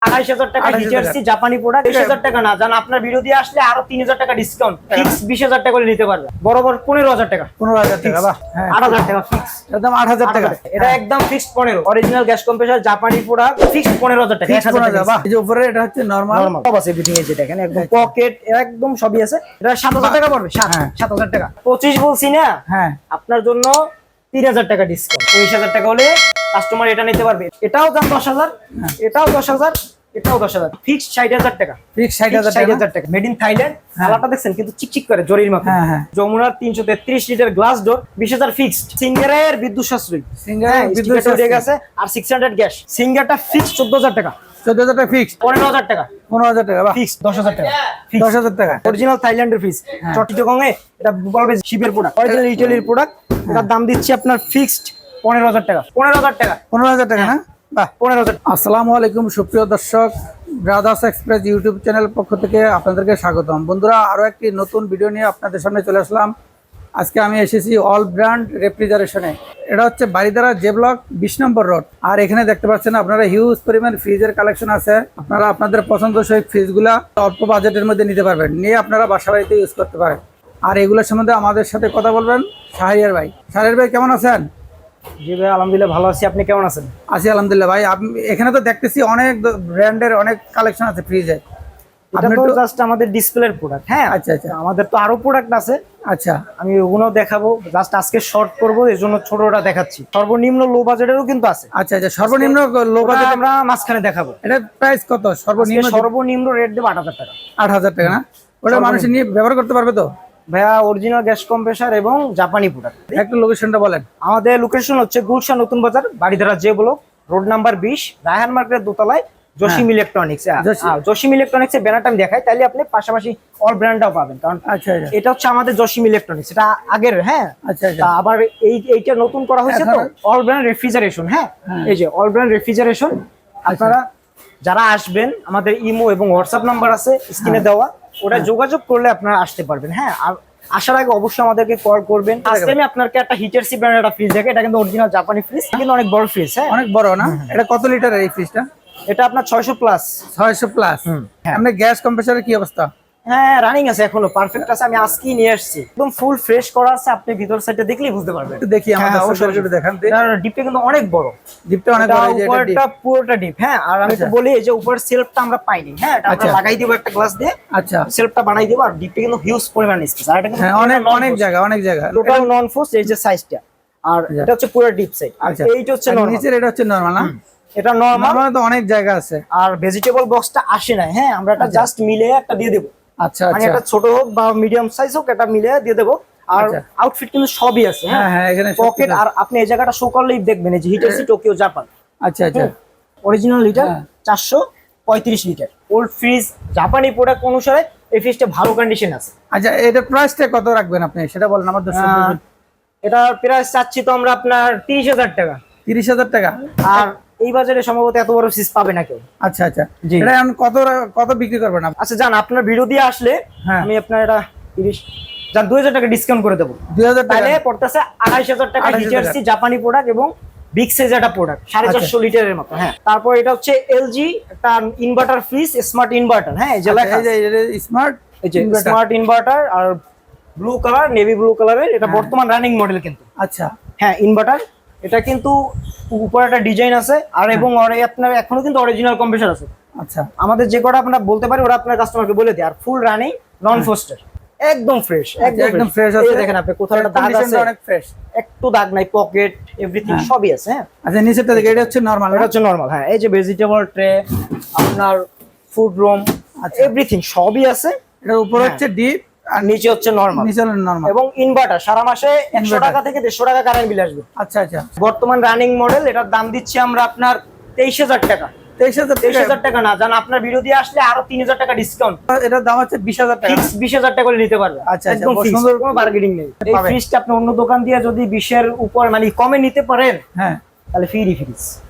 2,500 টাকা হিটারসি জাপানি প্রোডাক্ট 20,000 টাকা না জান আপনার ভিডিও দিয়ে আসলে আরো 3,000 টাকা ডিসকাউন্ট ফিক্স 20,000 টাকা করে নিতে পারবে বরাবর 15,000 টাকা 15,000 টাকা বাহ 8,000 টাকা ফিক্স একদম 8,000 টাকা এটা একদম ফিক্সড 15 অরিজিনাল গ্যাস কম্প্রেসর জাপানি প্রোডাক্ট ফিক্সড 15,000 টাকা 15,000 বাহ এই যে উপরে এটা হচ্ছে নরমাল সব আছে এভরিথিং এই যে দেখেন একদম পকেট একদম সবই আছে এটা 7,000 টাকা পড়বে 7,000 টাকা 25 বলছি না হ্যাঁ আপনার জন্য 3,000 টাকা ডিসকাউন্ট 23,000 টাকা হলে কাস্টমার এটা নিতে পারবে এটাও দাম 10,000 এটাও 10,000 এটাও 10,000 ফিক্সড 60,000 টাকা ফিক্স 60,000 টাকা মেড ইন থাইল্যান্ড আলাটা দেখছেন কিন্তু চিকচিক করে জরির মতো যমুনার 333 লিটার গ্লাস ডোর 20,000 ফিক্সড সিঙ্গারের বিদ্যুৎ সাশ্রয়ী সিঙ্গারের বিদ্যুৎ সাশ্রয়ী গেছে আর 600 গ্যাস সিঙ্গারটা ফিক্সড 14,000 টাকা 14,000 টাকা ফিক্স 15,000 টাকা 15,000 টাকা বাহ ফিক্স 10,000 টাকা 10,000 টাকা অরিজিনাল থাইল্যান্ডের ফ্রিজ চট্টগ্রামে এটা বলবে শিপের প্রোডাক্ট অরিজিনাল ইটালির প্রোডাক্ট এটার দাম দিচ্ছি আপনার ফিক্সড 15,000 টাকা 15,000 টাকা 15,000 টাকা না বাহ 15,000 আসসালামু আলাইকুম সুপ্রিয় দর্শক ব্রাদার্স এক্সপ্রেস ইউটিউব চ্যানেল পক্ষ থেকে আপনাদেরকে স্বাগতম বন্ধুরা আরো একটি নতুন ভিডিও নিয়ে আপনাদের সামনে চলে আসলাম আজকে আমি এসেছি অল ব্র্যান্ড রেফ্রিজারেশনে এটা হচ্ছে বাড়িধারা জে ব্লক 20 নম্বর রোড আর এখানে দেখতে পাচ্ছেন আপনারা হিউজ পরিমাণ ফ্রিজের কালেকশন আছে আপনারা আপনাদের পছন্দসই ফ্রিজগুলা অল্প বাজেটের মধ্যে নিতে পারবেন নিয়ে আপনারা বাসা বাড়িতে ইউজ করতে পারেন আর এগুলোর সম্বন্ধে আমাদের সাথে কথা বলবেন শাহরিয়ার ভাই কেমন আছেন জি ভাই আলহামদুলিল্লাহ ভালো আছি আপনি কেমন আছেন আছি আলহামদুলিল্লাহ ভাই আপনি এখানে তো দেখতেছি অনেক ব্র্যান্ডের অনেক কালেকশন আছে ফ্রিজে এটা তো জাস্ট আমাদের ডিসপ্লের প্রোডাক্ট হ্যাঁ আচ্ছা আচ্ছা আমাদের তো আরো প্রোডাক্ট আছে আচ্ছা আমি ওগুলো দেখাবো জাস্ট আজকে শর্ট করব এজন্য ছোটটা দেখাচ্ছি সর্বনিম্ন লো বাজেটেরও কিন্তু আছে আচ্ছা আচ্ছা সর্বনিম্ন লো বাজেট আমরা মাঝখানে দেখাবো এটা প্রাইস কত সর্বনিম্ন রেট দেব 8,000 টাকা 8,000 টাকা না ওটা মানুষ নিয়ে ব্যবহার করতে পারবে তো ভাইয়া অরিজিনাল গ্যাস কম্প্রেসার এবং জাপানি প্রোডাক্ট একটু লোকেশনটা বলেন আমাদের লোকেশন হচ্ছে গুলশান নতুন বাজার Baridhara J block road number 20 Raihan মার্কেটের দোতলায় জসিম ইলেকট্রনিক্স জসিম ইলেকট্রনিক্স এর ব্যানারটা আমি দেখাই তাহলে আপনি পাশাপাশি অল ব্র্যান্ডটাও পাবেন কারণ আচ্ছা এটা হচ্ছে আমাদের জসিম ইলেকট্রনিক্স এটা আগের হ্যাঁ আচ্ছা আচ্ছা আবার এইটা নতুন করা হয়েছে তো অল ব্র্যান্ড রেফ্রিজারেশন হ্যাঁ এই যে অল ব্র্যান্ড রেফ্রিজারেশন আপনারা যারা আসবেন আমাদের ইমো এবং হোয়াটসঅ্যাপ নাম্বার আছে স্ক্রিনে দেওয়া ওটা যোগাযোগ করলে আপনারা আসতে পারবেন হ্যাঁ আর আসার আগে অবশ্যই আমাদেরকে কল করবেন আজকে আমি আপনাকে একটা হিটারসি ব্র্যান্ডের একটা ফ্রিজ দেখে এটা কিন্তু অরিজিনাল জাপানি ফ্রিজ কিন্তু অনেক বড় ফ্রিজ হ্যাঁ অনেক বড় না এটা কত লিটারের এই ফ্রিজটা এটা আপনার 600 প্লাস 600 প্লাস আপনি গ্যাস কম্প্রেসারের কি অবস্থা হ্যাঁ রানিং আছে এখনো পারফেক্ট আছে আমি আজকেই নিয়ে আসছি একদম ফুল ফ্রেশ করা আছে আপনি ভিতর সাইডে দেখলেই বুঝতে পারবেন একটু দেখি আমাদের অবশ্যই একটু দেখান ডিপটা কিন্তু অনেক বড় ডিপটা অনেক বড় এই যে উপরটা পুরোটা ডিপ হ্যাঁ আর আমি তো বলি এই যে উপরের সেলফটা আমরা পাইনি হ্যাঁ এটা আমরা লাগাই দিব একটা গ্লাস দিয়ে আচ্ছা সেলফটা বানাই দিব আর ডিপটা কিন্তু হিউজ পরিমাণ স্পেস আর এটা কিন্তু অনেক জায়গা টোটাল নন ফোর্স এই যে সাইজটা আর এটা হচ্ছে পুরো ডিপ সাইড আর এইটা হচ্ছে নরমাল নিচের এটা হচ্ছে নরমাল না এটা নরমাল তো অনেক জায়গা আছে আর ভেজিটেবল বক্সটা আসে না হ্যাঁ আমরা এটা জাস্ট মিলে একটা দিয়ে দেব আচ্ছা মানে আচ্ছা এটা ছোট হোক বা মিডিয়াম সাইজ হোক এটা মিলে দিয়ে দেব আর আউটফিট কিন্তু সবই আছে হ্যাঁ এখানে পকেট আর আপনি এই জায়গাটা শো করলেই দেখবেন এই যে হিটারসি টোকিও জাপান আচ্ছা আচ্ছা original litre 435 litre old fridge জাপানি প্রোডাক্ট অনুসারে এই ফ্রিজটা ভালো কন্ডিশন আছে আচ্ছা এটা প্রাইসটা কত রাখবেন আপনি সেটা বলেন আমার দর্শক এটা প্রাইস চাচ্ছি তো আমরা আপনার 30,000 টাকা 30,000 টাকা আর এই বাজারে সম্ভবত এত বড় ফ্রিজ পাবে না কেউ আচ্ছা আচ্ছা এটা এখন কত বিক্রি করবেন আপনি আচ্ছা জান আপনার ভিডিও দিয়ে আসলে আমি আপনার এটা 30 জান 2,000 টাকা ডিসকাউন্ট করে দেব 2,000 টাকা তাহলে পড়তেছে 2,500 টাকা হিটারসি জাপানি প্রোডাক্ট এবং বিগ সাইজ একটা প্রোডাক্ট 450 লিটারের মতো হ্যাঁ তারপর এটা হচ্ছে এলজি একটা ইনভার্টার ফ্রিজ স্মার্ট ইনভার্টার হ্যাঁ এই যে লেখা এই যে স্মার্ট এই যে স্মার্ট ইনভার্টার আর ব্লু কালার নেভি ব্লু কালারের এটা বর্তমান রানিং মডেল কিন্তু আচ্ছা হ্যাঁ ইনভার্টার এটা কিন্তু উপরে একটা ডিজাইন আছে আর এবং আপনার এখনো কিন্তু অরিজিনাল কম্প্রেসার আছে আচ্ছা আমাদের যে কটা আপনারা বলতে পারি ওরা আপনার কাস্টমারকে বলে দেয় আর ফুল রানিং নন ফোস্টার একদম ফ্রেশ একদম ফ্রেশ আছে দেখেন আপনি কোথাও একটা দাগ আছে অনেক ফ্রেশ একটু দাগ নাই পকেট এভরিথিং সবই আছে হ্যাঁ আচ্ছা নিচেরটা দেখে এটা হচ্ছে নরমাল এটা হচ্ছে নরমাল হ্যাঁ এই যে ভেজিটেবল ট্রে আপনার ফুড রুম এভরিথিং সবই আছে এটার উপর হচ্ছে ডিপ আর নিচে হচ্ছে নরমাল নিচে নরমাল এবং ইনভার্টার সারা মাসে 100 টাকা থেকে 150 টাকা কারেন্ট বিল আসবে আচ্ছা আচ্ছা বর্তমান রানিং মডেল এটার দাম দিচ্ছি আমরা আপনার 23,000 টাকা 23,000 টাকা না জান আপনার ভিডিও দিয়ে আসলে আরো 3,000 টাকা ডিসকাউন্ট এটার দাম হচ্ছে 20,000 টাকা ফিক্স 20,000 টাকা করে নিতে পারবে আচ্ছা একদম সুন্দর কোনো বার্গেনিং নেই এই ফ্রিজটা আপনি অন্য দোকান দিয়ে যদি 20 এর উপর মানে কমে নিতে পারেন হ্যাঁ তাহলে ফ্রি ফ্রিজ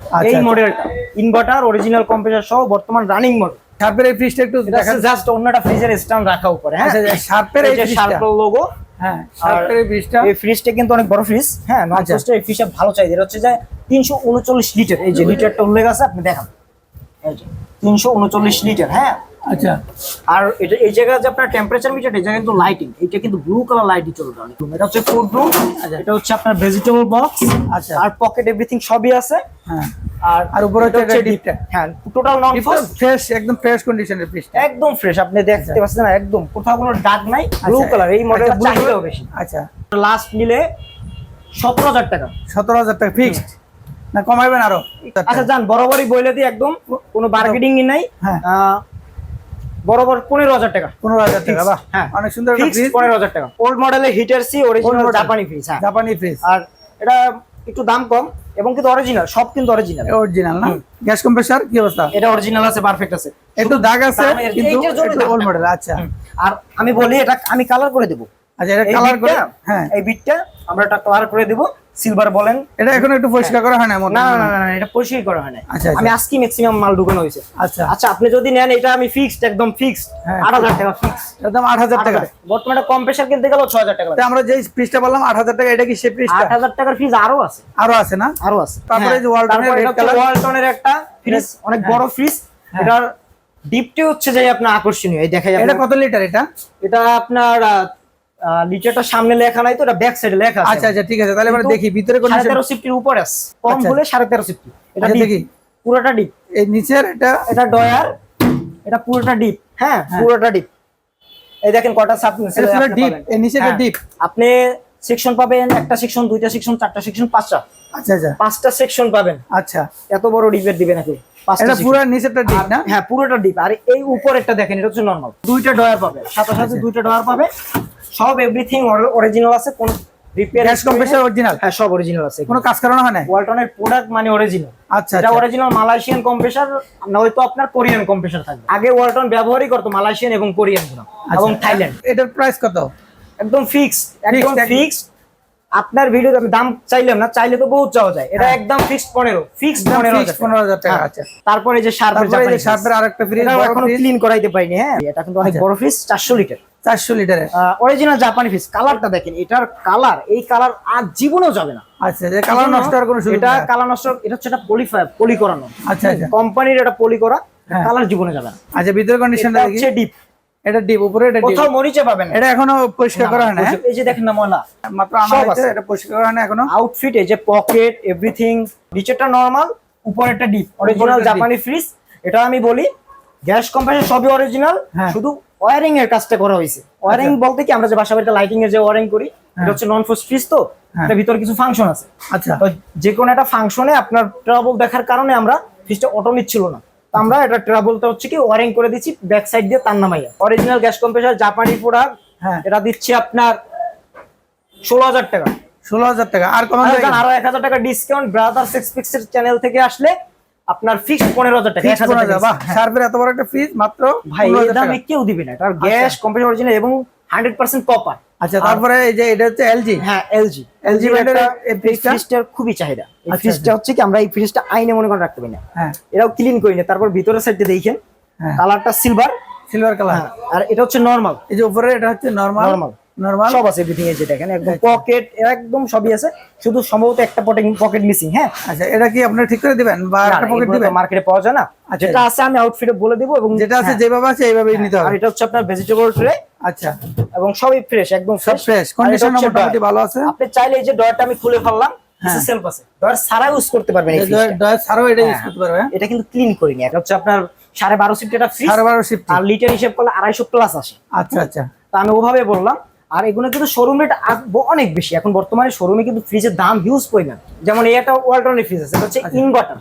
এই মডেলটা ইনভার্টার অরিজিনাল কম্প্রেসার সহ বর্তমান রানিং মডেল শার্পের এই ফ্রিজটা একটু দেখা জাস্ট অন্যটা ফ্রিজের স্ট্যান্ড রাখা উপরে হ্যাঁ আচ্ছা শার্পের এই শার্পের লোগো হ্যাঁ শার্পের এই ফ্রিজটা এই ফ্রিজটা কিন্তু অনেক বড় ফ্রিজ হ্যাঁ নন ফোস্টার এই ফ্রিজটা ভালো চাই এটা হচ্ছে যে 339 লিটার এই যে লিটারটা উল্লেখ আছে আপনি দেখান এই যে 339 লিটার। হ্যাঁ, আচ্ছা আর এটা এই জায়গায় যে আপনার টেম্পারেচার মিটার, এই জায়গায় কিন্তু লাইটিং, এটা কিন্তু ব্লু কালার লাইটই চলবে। এটা হচ্ছে ফুড রুম, এটা হচ্ছে আপনার ভেজিটেবল বক্স, আচ্ছা আর পকেট এভরিথিং সবই আছে। হ্যাঁ, আর উপরে হচ্ছে ডিপটা। হ্যাঁ, টোটাল নন ফ্রেশ, একদম ফ্রেশ কন্ডিশনের ফ্রিজটা, একদম ফ্রেশ। আপনি দেখতে পাচ্ছেন না, একদম কোথাও কোনো দাগ নাই, ব্লু কালার। এই মডেলটা চাহিদাও বেশি। আচ্ছা, লাস্ট নিলে 17,000 টাকা। 17,000 টাকা ফিক্সড না কমাইবেন আরো? আচ্ছা যান, বরাবরই বলে দিই, একদম কোনো বার্গেনিং নাই। হ্যাঁ, বরাবর 15,000 টাকা। 15,000 টাকা, বাহ হ্যাঁ, অনেক সুন্দর একটা ফ্রিজ। 15,000 টাকা। ওল্ড মডেলের হিটার সি, অরিজিনাল জাপানি ফ্রিজ। হ্যাঁ, জাপানি ফ্রিজ। আর এটা একটু দাম কম এবং কিন্তু অরিজিনাল, সব কিন্তু অরিজিনাল। অরিজিনাল না? গ্যাস কম্প্রেসার কি অবস্থা? এটা অরিজিনাল আছে, পারফেক্ট আছে, একটু দাগ আছে কিন্তু একটু ওল্ড মডেল। আচ্ছা, আর আমি বলি এটা আমি কালার করে দেব। আচ্ছা, এটা কালার করে, হ্যাঁ এই বিটটা আমরা এটা কালার করে দেব, সিলভার বলেন। এটা এখন একটু পরিষ্কার করা হয় না? না না না, এটা পরিষ্কার করা হয় না। আচ্ছা, আমি আজকে ম্যাক্সিমাম মাল ঢুকানো হয়েছে। আচ্ছা আচ্ছা, আপনি যদি নেন এটা আমি ফিক্সড, একদম ফিক্সড 8,000 টাকা ফিক্স। একদম 8,000 টাকা। বর্তমানে কম্প্রেসার কিনতে গেল 6,000 টাকা। তো আমরা যে ফ্রিজটা বললাম 8,000 টাকা, এটা কি সেই ফ্রিজটা? 8,000 টাকার ফ্রিজ আরো আছে, আরো আছে না? আরো আছে। তারপরে যে ওয়ালটনের রেড কালার, ওয়ালটনের একটা ফ্রিজ, অনেক বড় ফ্রিজ। এটার ডিপটি হচ্ছে যে আপনার আকর্ষণীয়। এই দেখা যাবে। এটা কত লিটার? এটা আপনার লিটারটা সামনে লেখা নাই তো, এটা ব্যাক সাইডে লেখা আছে। আচ্ছা আচ্ছা, ঠিক আছে, তাহলে আমরা দেখি ভিতরে কন্ডিশন। 13.5 সিফটির উপরে আছে, কম হলে 13.5 সিফটি। এটা দেখি পুরোটা ডিপ। এই নিচের এটা ডয়ার, এটা পুরোটা ডিপ। হ্যাঁ, পুরোটা ডিপ। এই দেখেন কটা সাব এটা পুরো ডিপ, এই নিচেটা ডিপ। আপনি সেকশন পাবেন, একটা সেকশন, দুইটা সেকশন, চারটা সেকশন, পাঁচটা। আচ্ছা আচ্ছা, 5টা সেকশন পাবেন। আচ্ছা, এত বড় ডিপের দিবেন নাকি? এটা পুরো নিচেরটা ডিপ না? হ্যাঁ, পুরোটা ডিপ। আর এই উপরেরটা দেখেন, এটা হচ্ছে নরমাল। দুইটা ডয়ার পাবে, সাথে সাথে দুইটা ডয়ার পাবে। সব এভরিথিং অরিজিনাল আছে, কোন রিপেয়ার, গ্যাস কম্প্রেসার অরিজিনাল। হ্যাঁ, সব অরিজিনাল আছে, কোনো কাজ করানো হয় না। ওয়ালটনের প্রোডাক্ট মানে অরিজিনাল। আচ্ছা, এটা অরিজিনাল মালয়েশিয়ান কম্প্রেসার, নয়তো আপনার কোরিয়ান কম্প্রেসার থাকবে। আগে ওয়ালটন ব্যবহারই করতো মালয়েশিয়ান এবং কোরিয়ান গুলো, এবং থাইল্যান্ড। এটার প্রাইস কত? একদম ফিক্সড, একদম ফিক্সড। আপনার ভিডিও আমি দাম চাইলাম না, চাইলে তো বহুত চাওয়া যায়। এটা একদম ফিক্সড 15, ফিক্সড 15,000 টাকা। আচ্ছা, তারপরে যে শার্পের আরেকটা ফ্রিজ এখনো ক্লিন করাইতে পারিনি। হ্যাঁ, এটা কিন্তু অনেক বড় ফ্রিজ, 400 লিটার। 400 লিটারের অরিজিনাল জাপানি ফ্রিজ। কালারটা দেখেন, এটার কালার, এই কালার আজ জীবনেও যাবে না। আচ্ছা, যে কালার নষ্ট হওয়ার কোনো সুযোগ এটা নেই। কালার নষ্ট, এটা হচ্ছে একটা পলি করানো। আচ্ছা আচ্ছা, কোম্পানির এটা পলি করা, কালার জীবনে যাবে না। আচ্ছা, ভিতরে কন্ডিশনটা দেখি। হচ্ছে ডিপ, এটা ডিপ, উপরে এটা ডিপ। কোথাও মরিচা পাবেন না। এটা এখনো পরিষ্কার করা হয় না? এই যে দেখেন না, ময়লা মাত্র আনা হয়েছে, এটা পরিষ্কার করা হয় না এখনো। আউটফিট, এই যে পকেট এভরিথিং, নিচেরটা নরমাল, উপরেরটা ডিপ। অরিজিনাল জাপানি ফ্রিজ। এটা আমি বলি, গ্যাস কম্প্রেসার সবই অরিজিনাল, শুধু ওয়্যারিং এর কাজটা করা হয়েছে। ওয়্যারিং বলতে কি, আমরা যে বাসা বাড়িতে লাইটিং এর যে ওয়্যারিং করি, এটা হচ্ছে নন ফোর্স ফ্রিজ, তো এটার ভিতরে কিছু ফাংশন আছে। আচ্ছা, তো যে কোনো একটা ফাংশনে আপনার ট্রাবল দেখার কারণে আমরা ফ্রিজটা অটো নিচ্ছিল না, আমরা এটা ট্রাবলটা হচ্ছে কি ওয়্যারিং করে দিচ্ছি ব্যাক সাইড দিয়ে, তার নামাইয়া। অরিজিনাল গ্যাস কম্প্রেসার জাপানি প্রোডাক্ট। এটা দিচ্ছি আপনার 16,000 টাকা। 16,000 টাকা। আর কম আরো 1,000 টাকা ডিসকাউন্ট ব্রাদার্স এক্সপেক্টেড চ্যানেল থেকে আসলে আপনার ফিক্সড 15,000 টাকা। 1,000 টাকা, বাহ! শার্পের এত বড় একটা ফ্রিজ মাত্র ভাই, এই দামে কেউ দিবে না। এটার গ্যাস কম্প্রেসার অরিজিনাল এবং 100% কপার। আচ্ছা, তারপরে এই যে এটা হচ্ছে এলজি। হ্যাঁ, এলজি ব্র্যান্ডের এই ফ্রিজটার খুবই চাহিদা। এই ফ্রিজটা হচ্ছে কি, আমরা এই ফ্রিজটা আইনে মনে করে রাখতে পারি না। হ্যাঁ, এটাও ক্লিন করি না। তারপর ভিতরের সাইডে দেখেন, কালারটা সিলভার কালার। আর এটা হচ্ছে নরমাল। এই যে উপরে এটা হচ্ছে নরমাল সব আছে এভরিথিং। এই যে দেখেন, একদম পকেট একদম সবই আছে, শুধু সম্ভবত একটা পকেট মিসিং। হ্যাঁ, আচ্ছা, এটা কি আপনারা ঠিক করে দিবেন বা একটা পকেট দিবেন? মার্কেটে পাওয়া যায় না। যেটা আছে আমি আউটফিটে বলে দেব, এবং যেটা আছে যেভাবে আছে এইভাবেই নিতে হবে। আর এটা হচ্ছে আপনার ভেজিটেবল ট্রে। আচ্ছা, এবং সবই ফ্রেশ, একদম সব ফ্রেশ, কন্ডিশন মোটামুটি ভালো আছে। আপনি চাইলে এই যে ডয়ারটা আমি খুলে ফেললাম, কিছু সেলফ আছে, ডয়ার ছাড়া ইউজ করতে পারবেন। এই ডয়ার ছাড়াও এটা ইউজ করতে পারবেন। এটা কিন্তু ক্লিন করিনি। এটা হচ্ছে আপনার 12.5 সিফট এটা ফ্রিজ, 12.5 সিফট। আর লিটার হিসাব করলে 250 প্লাস আসে। আচ্ছা আচ্ছা, তো আমি ওভাবে বললাম। আর এগুলো কিন্তু শোরুম রেট অনেক বেশি। এখন বর্তমানে শোরুমে কিন্তু ফ্রিজের দাম হিউজ পরিমাণ। যেমন এই একটা ওয়ালটনের ফ্রিজ আছে, এটা হচ্ছে ইনভার্টার,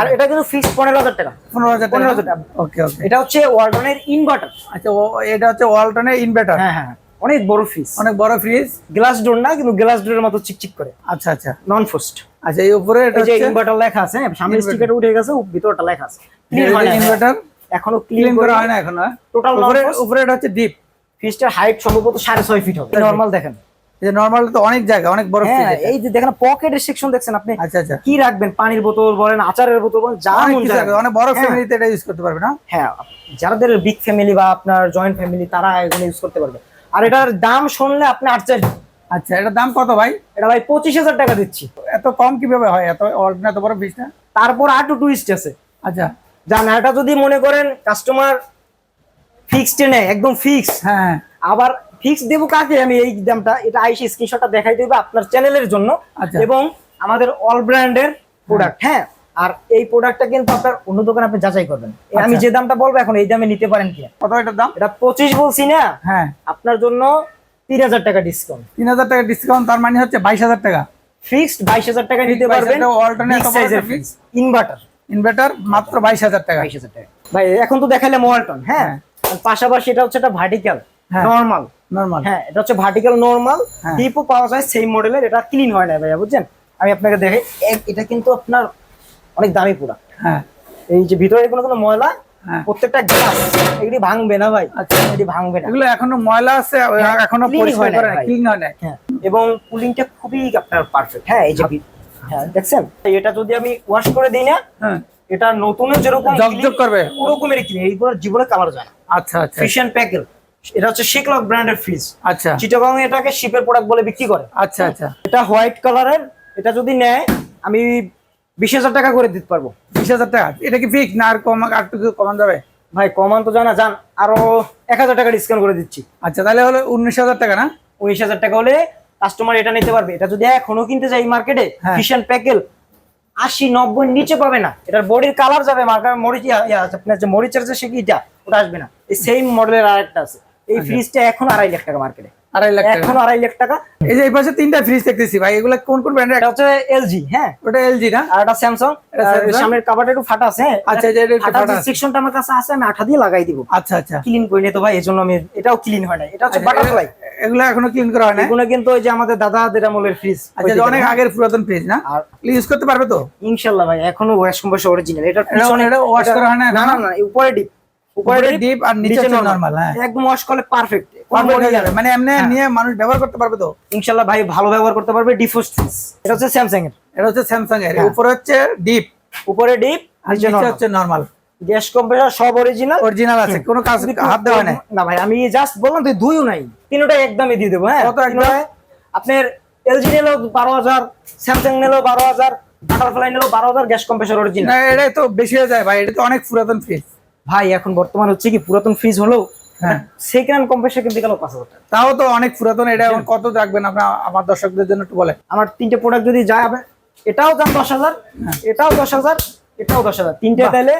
আর এটা কিন্তু ফিক্স 15,000 টাকা। 15,000 টাকা। ওকে ওকে, এটা হচ্ছে ওয়ালটনের ইনভার্টার। আচ্ছা, এটা হচ্ছে ওয়ালটনের ইনভার্টার। হ্যাঁ হ্যাঁ, অনেক বড় ফ্রিজ, অনেক বড় ফ্রিজ। গ্লাস ডোর না, কিন্তু গ্লাস ডোরের মতো চিকচিক করে। আচ্ছা আচ্ছা, নন ফোস্ট। আচ্ছা, এই উপরে এটা হচ্ছে ইনভার্টার লেখা আছে, সামনে স্টিকারটা উঠে গেছে, ভিতরটা লেখা আছে। ইনভার্টার এখনো ক্লিন করা হয় না এখনো। টোটাল উপরে এটা হচ্ছে ডিপ। ফ্রিজটার হাইট সম্ভবত 6.5 ফিট হবে। নরমাল দেখেন, এই যে নরমাল তো অনেক জায়গা, অনেক বড় ফ্রিজ। এই যে দেখেন পকেটের সেকশন দেখছেন আপনি। আচ্ছা আচ্ছা, কি রাখবেন, পানির বোতল বলেন, আচারের বোতল বলেন, যা মন চায়। অনেক বড় ফ্যামিলিতে এটা ইউজ করতে পারবে না? হ্যাঁ, যাদের বিগ ফ্যামিলি বা আপনার জয়েন্ট ফ্যামিলি, তারা এগুলো ইউজ করতে পারবে। আর এটার দাম শুনলে আপনি আশ্চর্য। আচ্ছা, এটার দাম কত ভাই? এটা ভাই 25,000 টাকা দিচ্ছি। এত কম কিভাবে হয়? এত বড় ফ্রিজটা? তারপর আরো টুইস্ট আছে। আচ্ছা, জানাটা যদি মনে করেন কাস্টমার ফিক্সড নেয় একদম ফিক্স, হ্যাঁ আবার ফিক্স দেবো কাকে আমি এই দামটা, এটা আইসি স্ক্রিনশটটা দেখাই দেবো আপনার চ্যানেলের জন্য। আচ্ছা। এবং আমাদের অল ব্র্যান্ডের প্রোডাক্ট, হ্যাঁ। আর এই প্রোডাক্টটা কিন্তু আপনার অন্য দোকানে আপনি যাচাই করবেন, আমি যে দামটা বলবো এখন এই দামে নিতে পারেন কিনা। কত এটার দাম? এটা 25 বলছি না, হ্যাঁ আপনার জন্য 3000 টাকা ডিসকাউন্ট। 3000 টাকা ডিসকাউন্ট, তার মানে হচ্ছে 22000 টাকা ফিক্সড 22000 টাকা নিতে পারবেন। ইনভার্টার ইনভার্টার মাত্র 22000 টাকা। 22000 টাকা ভাই। এখন তো দেখাইলাম ওয়ালটন, হ্যাঁ। পাশাপাশি এটা হচ্ছে একটা ভার্টিক্যাল নরমাল, হ্যাঁ এটা হচ্ছে ভার্টিক্যাল নরমাল ডিপও পাওয়া যায় সেম মডেলের। এটা ক্লিন হয় না ভাইয়া, বুঝছেন। আমি আপনাকে দেখাই, এটা কিন্তু আপনার অনেক দামি প্রোডাক্ট, হ্যাঁ। এই যে ভিতরে কোনো ময়লা, প্রত্যেকটা গ্লাস এগুলি ভাঙবে না ভাই। আচ্ছা, এগুলি ভাঙবে না, এগুলো এখনো ময়লা আছে, এখনো পরিষ্কার করে না, ক্লিন হয় না। হ্যাঁ, এবং কুলিংটা খুবই আপনার পারফেক্ট। হ্যাঁ এই যে হ্যাঁ দেখছেন, এটা যদি আমি ওয়াশ করে দিই না, হ্যাঁ এটা নতুনের যেরকম জকজক করবে ওরকমেরই ক্লিন, এইগুলো জীবনে কালার যায় না। আচ্ছা আচ্ছা। ফিশন প্যাকেল, এটা হচ্ছে শেকলক ব্র্যান্ডের ফ্রিজ। আচ্ছা, চিটাগং এটাকে শিপের প্রোডাক্ট বলে বিক্রি করে। আচ্ছা আচ্ছা। এটা হোয়াইট কালারের, এটা যদি নেয় আমি 20000 টাকা করে দিতে পারবো। 20000 টাকা? এটা কি ফিক্স না আর কম, আর একটু কমান যাবে? ভাই কমান তো জানা যান, আরো 1000 টাকা ডিসকাউন্ট করে দিচ্ছি। আচ্ছা, তাহলে হলো 19000 টাকা না? 19000 টাকা হলে কাস্টমার এটা নিতে পারবে। এটা যদি এখনো কিনতে যাই মার্কেটে, ফিশন প্যাকেল 80-90 নিচে পাবে না। এটার বডির কালার যাবে, মার্কার মরিচ আপনার যে মরিচের যে সেটা ওটা আসবে না। এই সেম মডেলের আরেকটা আছে, এই ফ্রিজটা এখন 2.5 লাখ টাকা মার্কেটে। 2.5 লাখ টাকা? এখন 2.5 লাখ টাকা। এই যে এই পাশে 3টা ফ্রিজ দেখতেছি ভাই, এগুলা কোন কোন ব্র্যান্ডের? এটা হচ্ছে এলজি, হ্যাঁ ওটা এলজি না? আর এটা স্যামসাং। সামনের কভারটা একটু ফাটা আছে। আচ্ছা, যে এটা একটু ফাটা আছে, সেকশনটা আমার কাছে আছে, আমি আঠা দিয়ে লাগাই দিব। আচ্ছা আচ্ছা। ক্লিন করি না তো ভাই, এজন্য আমি, এটাও ক্লিন হয় না। এটা হচ্ছে বাটারফ্লাই, এগুলো এখনো ক্লিন করা হয় না? এগুলো কিন্তু ওই যে আমাদের দাদাদের আমলের ফ্রিজ। আচ্ছা, অনেক আগের পুরাতন ফ্রিজ না? আর ইউজ করতে পারবে তো ইনশাআল্লাহ ভাই, এখনো ওয়াশ কম্প্রেসর অরিজিনাল। এটা পিছনে এটা ওয়াশ করা হয় না? না না না, উপরে ডিপ, উপরে ডিপ আর নিচে নরমাল। হ্যাঁ, একদম ওয়াশ করলে পারফেক্ট হয়ে যাবে, মানে এমনি নিয়ে মানুষ ব্যবহার করতে পারবে তো ইনশাআল্লাহ ভাই, ভালো ব্যবহার করতে পারবে। ডিফ্রস্ট ফ্রিজ, এটা হচ্ছে স্যামসাং এর। এটা হচ্ছে স্যামসাং এর, উপরে হচ্ছে ডিপ, উপরে ডিপ আর নিচে হচ্ছে নরমাল। গ্যাস কম্প্রেসর সব অরিজিনাল আছে, কোনো কাজ হাত দেওয়া নাই না ভাই। আমি জাস্ট বললাম তো, দুইও নাই, তিনটাই একদমই দিয়ে দেবো। হ্যাঁ, কত একদম? আপনার এলজি নিলেও 12000, স্যামসাং নিলেও 12000, বাটারফ্লাই নিলেও 12000, গ্যাস কম্প্রেসর অরিজিনাল। না, এটা তো বেশি হয়ে যায় ভাই, এটা তো অনেক পুরাতন ফ্রিজ ভাই। এখন বর্তমান হচ্ছে কি, পুরাতন ফ্রিজ হলেও সেকেন্ড কম্প্রেসর কিনতে গেল 5000 টাকা, তাও তো অনেক পুরাতন। এটা এখন কত রাখবেন আপনার আমার দর্শকদের জন্য একটু বলেন। আমার 3টে প্রোডাক্ট যদি যায়, এটাও দাম 10000, এটাও 10000, এটাও 10000, তিনটে তাইলে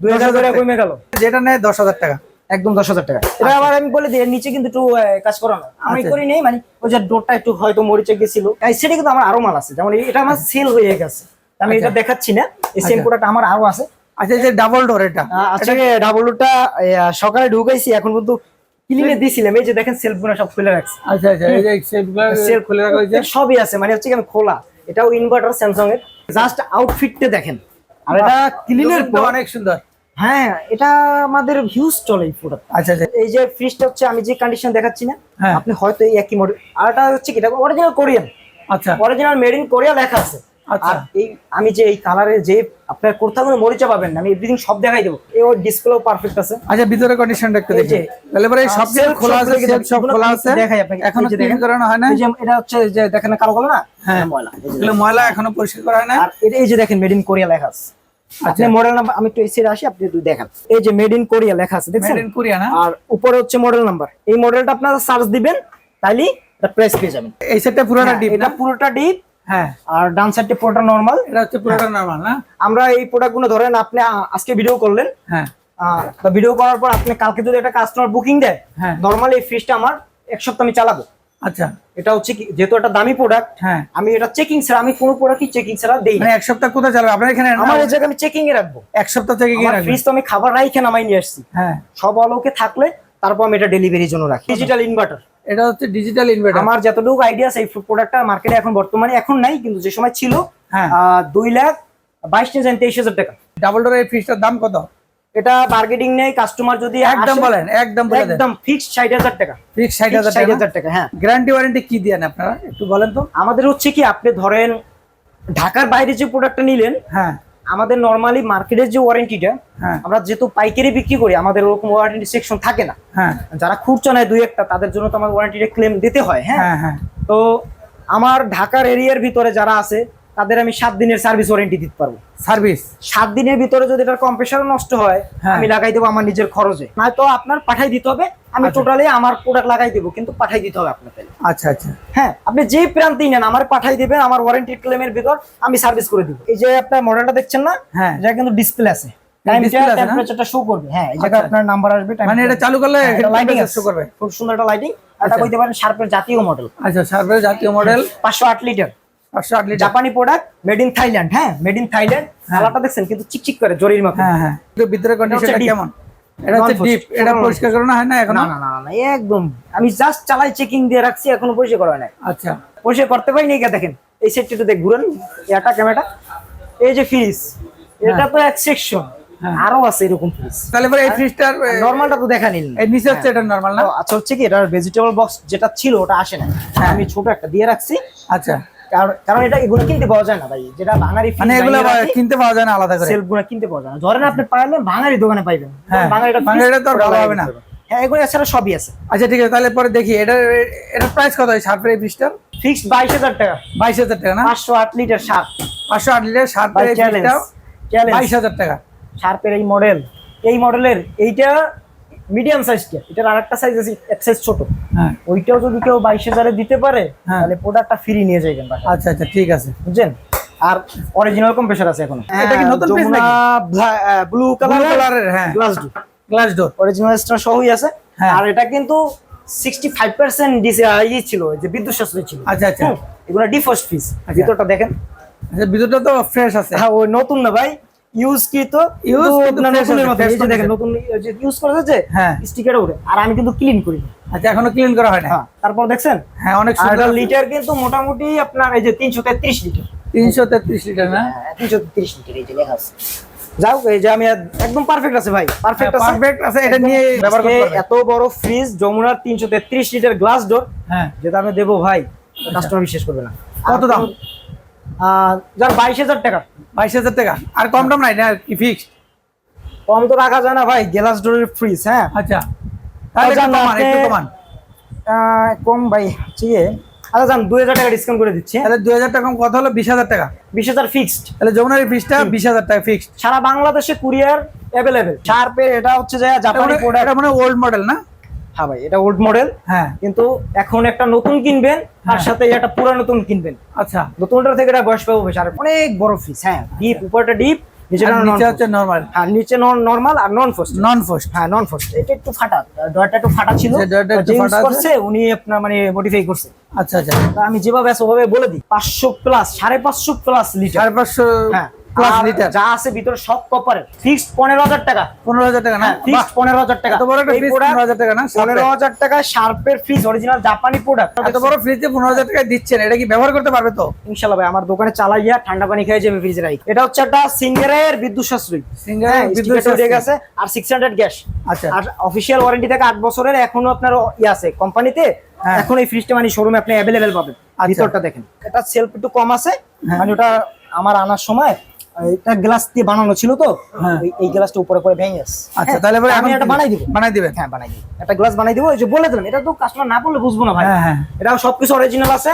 2000 করে কমে গেল। যেটা নেয় 10000 টাকা, একদম 10000 টাকা। এটা আবার আমি বলে দিই, নিচে কিন্তু একটু কাজ করানো আমি করি নেই, মানে ওই যে ডোরটা একটু হয়তো মরিচে গেছিল, সেটা কিন্তু আমার আরো মাল আছে। যেমন এটা আমার সেল হয়ে গেছে, আমি এটা দেখাচ্ছি না। এই সেম প্রোডাক্ট আমার আরো আছে। আচ্ছা, যে ডাবল ডোর, এটা আচ্ছা, ডাবল ডোরটা সকালে ঢুকাইছি, এখন কিন্তু ক্লিনে দিছিলাম। এই যে দেখেন সেলফগুলো সব খুলে রাখছি। আচ্ছা আচ্ছা, এই যে সেলফ খুলে রাখা হয়েছে, সবই আছে, মানে হচ্ছে আমি খোলা। এটাও ইনভার্টার স্যামসাং এর, জাস্ট আউটফিটটা দেখেন। আর এটা ক্লিনের পর অনেক সুন্দর। হ্যাঁ, এটা আমাদের হিউজ চলে এই প্রোডাক্ট। আচ্ছা আচ্ছা, এই যে ফ্রিজটা হচ্ছে আমি যে কন্ডিশন দেখাচ্ছি না, হ্যাঁ, আপনি হয়তো এই একই মডেল। আর এটা হচ্ছে কি, এটা অরিজিনাল কোরিয়ান। আচ্ছা, অরিজিনাল মেড ইন কোরিয়া লেখা আছে। আচ্ছা, আর এই আমি যে এই কালারের যে আপনার কোথাও মরিচা পাবেন না, আমি এভরিথিং সব দেখাই দেবো। এই ডিসপ্লেও পারফেক্ট আছে। আচ্ছা, ভিতরে কন্ডিশনটা একটু দেখি। তাহলে পরে সব কিছু খোলা আছে, সব খোলা আছে, দেখাই আপনাকে। এখনো ক্লিন করানো হয় না। এই যে এটা হচ্ছে যে দেখেন কালো কালো না, হ্যাঁ ময়লা, এগুলো ময়লা এখনো পরিষ্কার করা হয় না। আর এই যে দেখেন মেড ইন কোরিয়া লেখা আছে। আপনি মডেল নাম্বার, আমি একটু এসে আসি, আপনি একটু দেখেন। এই যে মেড ইন কোরিয়া লেখা আছে, দেখছেন? মেড ইন কোরিয়া না? আর উপরে হচ্ছে মডেল নাম্বার। এই মডেলটা আপনারা সার্চ দিবেন, তাইলে এটা প্রাইস পেয়ে যাবেন। এই সেটটা পুরোটা ডিপ, এটা পুরোটা ডিপ। হ্যাঁ, আর ডান সাইডটা পুরোটা নরমাল। এটা হচ্ছে পুরোটা নরমাল না? আমরা এই প্রোডাক্টগুলো ধরেন, আপনি আজকে ভিডিও করলেন, হ্যাঁ, ভিডিও করার পর আপনি কালকে যদি একটা কাস্টমার বুকিং দেয়, হ্যাঁ, নরমালি এই ফ্রিজটা আমার 1 সপ্তাহ আমি চালাবো। আচ্ছা, এটা হচ্ছে কি, যেহেতু এটা দামি প্রোডাক্ট, হ্যাঁ, আমি এটা চেকিং ছাড়া, আমি কোনো প্রোডাক্টই চেকিং ছাড়া দেই না। মানে 1 সপ্তাহ কোথায় চালাবে আপনার এখানে? আমার এই জায়গায় আমি চেকিং এ রাখবো, 1 সপ্তাহ চেকিং এ রাখবেন। ফ্রিজ তো আমি খাবার রাইখে নামাই নিয়ে আসছি, হ্যাঁ, সব আলোকে থাকলে তারপর আমি এটা ডেলিভারির জন্য রাখি। ডিজিটাল ইনভার্টার, এটা হচ্ছে ডিজিটাল ইনভার্টার। আমার যতটুকু আইডিয়া আছে, এই প্রোডাক্টটা মার্কেটে এখন বর্তমানে এখন নাই, কিন্তু যে সময় ছিল, হ্যাঁ, 2,22,23,000 টাকা। ডাবল ডোর এই ফ্রিজটার দাম কত? এটা বার্গেটিং নেই, কাস্টমার যদি একদম বলেন, একদম বলে দেন। একদম ফিক্সড 60,000 টাকা। ফিক্সড 60,000 টাকা, হ্যাঁ। গ্যারান্টি ওয়ারেন্টি কি দেন আপনারা একটু বলেন তো? আমাদের হচ্ছে কি, আপনি ধরেন ঢাকার বাইরে যে প্রোডাক্টটা নিলেন, হ্যাঁ, আমাদের নরমালি মার্কেটের যে ওয়ারেন্টিটা, হ্যাঁ, আমরা যেহেতু পাইকারি বিক্রি করি, আমাদের ওরকম ওয়ারেন্টি সেকশন থাকে না। হ্যাঁ, যারা খুচরা নেয় দুই একটা, তাদের জন্য তো আমার ওয়ারেন্টিটা ক্লেম দিতে হয়। হ্যাঁ, হ্যাঁ, হ্যাঁ, তো আমার ঢাকার এরিয়ার ভিতরে যারা আছে, তাদের আমি 7 দিনের সার্ভিস ওয়ারেন্টি দিতে পারবো। সার্ভিস 7 দিনের ভিতরে যদি এটার কম্প্রেসার নষ্ট হয়, আমি লাগাই দেবো আমার নিজের খরচে, নয়তো আপনার পাঠাই দিতে হবে। আমি টোটালি আমার প্রোডাক্ট লাগাই দেবো, কিন্তু পাঠাই দিতে হবে আপনাকে। আচ্ছা আচ্ছা, হ্যাঁ, আপনি যে প্রান্তেই নেন আমার পাঠাই দিবেন, আমার ওয়ারেন্টি ক্লেমের ভিতর আমি সার্ভিস করে দিব। এই যে আপনার মডেলটা দেখছেন না, এটা কিন্তু ডিসপ্লে আছে, টেম্পারেচারটা শো করবে। হ্যাঁ, এই জায়গায় আপনার নাম্বার আসবে, মানে এটা চালু করলে লাইটিং শো করবে, খুব সুন্দর একটা লাইটিং। এটা কইতে পারেন শার্পের জাতীয় মডেল। আচ্ছা, শার্পের জাতীয় মডেল, 508 লিটার, 508 লিটার, জাপানি প্রোডাক্ট, মেড ইন থাইল্যান্ড। হ্যাঁ, মেড ইন থাইল্যান্ড। কালারটা দেখছেন কিন্তু চিকচিক করে জরির মতো। হ্যাঁ হ্যাঁ, ভিতরে কন্ডিশনটা কেমন? এটা হচ্ছে ডিপ, এটা পরিষ্কার করা হয় না এখন? না না না, একদম আমি জাস্ট চালাই, চেকিং দিয়ে রাখছি, এখনো পরিষ্কার করা হয় না। আচ্ছা, পরিষ্কার করতে পারিনি। কে দেখেন এই সেটটি তো দেখ, ঘুরেন এটা ক্যামেরাটা। এই যে ফ্রিজ, এটা তো এক সেকশন, আরো আছে এরকম ফ্রিজ। তাহলে পরে এই ফ্রিজটার নরমালটা তো দেখা নিন, এই নিচে হচ্ছে এটা নরমাল না? আচ্ছা, হচ্ছে কি এটার ভেজিটেবল বক্স যেটা ছিল ওটা আসে না, আমি ছোট একটা দিয়ে রাখছি। আচ্ছা, কারণ এটা এগুলো কিনতে পাওয়া যায় না ভাই, যেটা ভাঙারি মানে এগুলো কিনতে পাওয়া যায় না আলাদা করে, সেলফগুলো কিনতে পাওয়া যায় না। ধরেন আপনি পারলেন ভাঙারি দোকানে পাইবেন, ভাঙারিটা তো ভালো হবে না। হ্যাঁ, এগুলো এছাড়া সবই আছে। আচ্ছা ঠিক আছে, তাহলে পরে দেখি এটার প্রাইস কত হয় শার্পের এই ফ্রিজটার? ফিক্সড 22,000 টাকা। 22,000 টাকা না? 508 লিটার শার্প, 508 লিটার শার্পের এই ফ্রিজটা 22,000 টাকা। শার্পের এই মডেল, এই মডেলের এইটা মিডিয়াম সাইজটা, এটার আরেকটা সাইজ আছে এক সাইজ ছোট। হ্যাঁ, ওইটাও যদি কেউ 22,000 দিতে পারে তাহলে প্রোডাক্টটা ফ্রি নিয়ে যাবেন। আচ্ছা আচ্ছা, ঠিক আছে, বুঝছেন। আর অরিজিনাল কম্প্রেসার আছে এখন। এটা কি নতুন পিস নাকি? ব্লু কালারের, হ্যাঁ, গ্লাস ডোর অরিজিনাল স্টার সহই আছে। আর এটা কিন্তু 65% ডিসি ছিল, যে বিদ্যুৎ সাশ্রয় ছিল। আচ্ছা আচ্ছা, এগুলো ডিফ্রস্ট ফ্রিজ। ভিতরটা দেখেন। আচ্ছা, ভিতরটা তো ফ্রেশ আছে। হ্যাঁ, ওই নতুন না ভাই, ইউজ কি তো নতুনের মতো। এই যে দেখেন নতুন যে ইউজ করা হয়েছে, স্টিকারে উঠে। আর আমি কিন্তু ক্লিন করি না। আচ্ছা, এখনো ক্লিন করা হয় না? তারপর দেখছেন, হ্যাঁ, অনেক সুন্দর। লিটার কিন্তু মোটামুটি আপনার এই যে 333 লিটার। 333 লিটার না? 333 লিটার, এই যে লেখা আছে। যাও, এই যে আমি একদম পারফেক্ট আছে ভাই, পারফেক্ট আছে। এটা নিয়ে ব্যবহার করতে পারবেন। এত বড় ফ্রিজ যমুনার 333 লিটার গ্লাস ডোর, হ্যাঁ, যেটা আমি দেবো ভাই, কাস্টমার বিশ্বাস করবে না। কত দাম? যার 22,000 টাকা। 22,000 টাকা। আর কম দাম নাই না কি? ফিক্সড কম তো রাখা যায় না ভাই, গ্লাস ডোরের ফ্রিজ। হ্যাঁ, আচ্ছা, তাহলে একটু কমান। কম ভাই, ঠিক আছে। আচ্ছা যান, 2,000 টাকা ডিসকাউন্ট করে দিচ্ছি। তাহলে 2,000 টাকা কম, কত হলো? 20,000 টাকা। 20,000 ফিক্সড। তাহলে যমুনার এই ফ্রিজটা 20,000 টাকা ফিক্সড। সারা বাংলাদেশে কুরিয়ার অ্যাভেলেবেল। শার্পের এটা হচ্ছে যে জাপানি প্রোডাক্ট। এটা মানে ওল্ড মডেল না? হ্যাঁ ভাই, এটা ওল্ড মডেল। হ্যাঁ, কিন্তু এখন একটা নতুন কিনবেন, তার সাথে একটা পুরো নতুন কিনবেন। আচ্ছা, নতুনটার থেকে এটা বয়স পাবো বেশি। আর অনেক বড় ফ্রিজ। হ্যাঁ, ডিপ, উপরটা ডিপ, নিচে হচ্ছে নরমাল। হ্যাঁ, নিচে নরমাল আর নন ফ্রস্ট। হ্যাঁ, নন ফ্রস্ট। এটা একটু ফাটা, ডয়ারটা একটু ফাটা ছিল, করছে উনি আপনার মানে মডিফাই করছে। আচ্ছা আচ্ছা, আমি যেভাবে আছে ওভাবে বলে দিই। 500 প্লাস, 550 প্লাস লিটার, 550 হ্যাঁ প্লাস লিটার যা আছে ভিতরে সব কপারের। ফিক্সড 15,000 টাকা। 15,000 টাকা না? ফিক্সড 15,000 টাকা। এত বড় একটা ফ্রিজ 15,000 টাকা না? 15,000 টাকা শার্পের ফ্রিজ, অরিজিনাল জাপানি প্রোডাক্ট। এত বড় ফ্রিজে 15,000 টাকা দিচ্ছেন, এটা কি ব্যবহার করতে পারবে তো? ইনশাআল্লাহ ভাই, আমার দোকানে চালাইয়া ঠান্ডা পানি খেয়ে যাবে ফ্রিজে রাখি। এটা হচ্ছে একটা সিঙ্গারের বিদ্যুৎ সাশ্রয়ী, বিদ্যুৎ সাশ্রয়ী আছে। আর 600 গ্যাস। আচ্ছা, আর অফিশিয়াল ওয়ারেন্টি থেকে 8 বছরের এখনো আপনার আছে কোম্পানিতে। এখন এই ফ্রিজটা মানে শোরুমে আপনি অ্যাভেলেবেল পাবেন। ভিতরটা দেখেন, এটা সেলফ একটু কম আছে, মানে ওটা আমার আনার সময় এটা গ্লাস দিয়ে বানানো ছিল তো, এই গ্লাসটা উপরে করে ভেঙে গেছে। আচ্ছা, তাহলে আমি এটা বানাই দিবেন? হ্যাঁ, বানাই দিব। একটা গ্লাস বানাই দিব। এই যে বলে দিলাম, এটা তো কাস্টমার না বললে বুঝবো না ভাই। এটা সবকিছু অরিজিনাল আছে।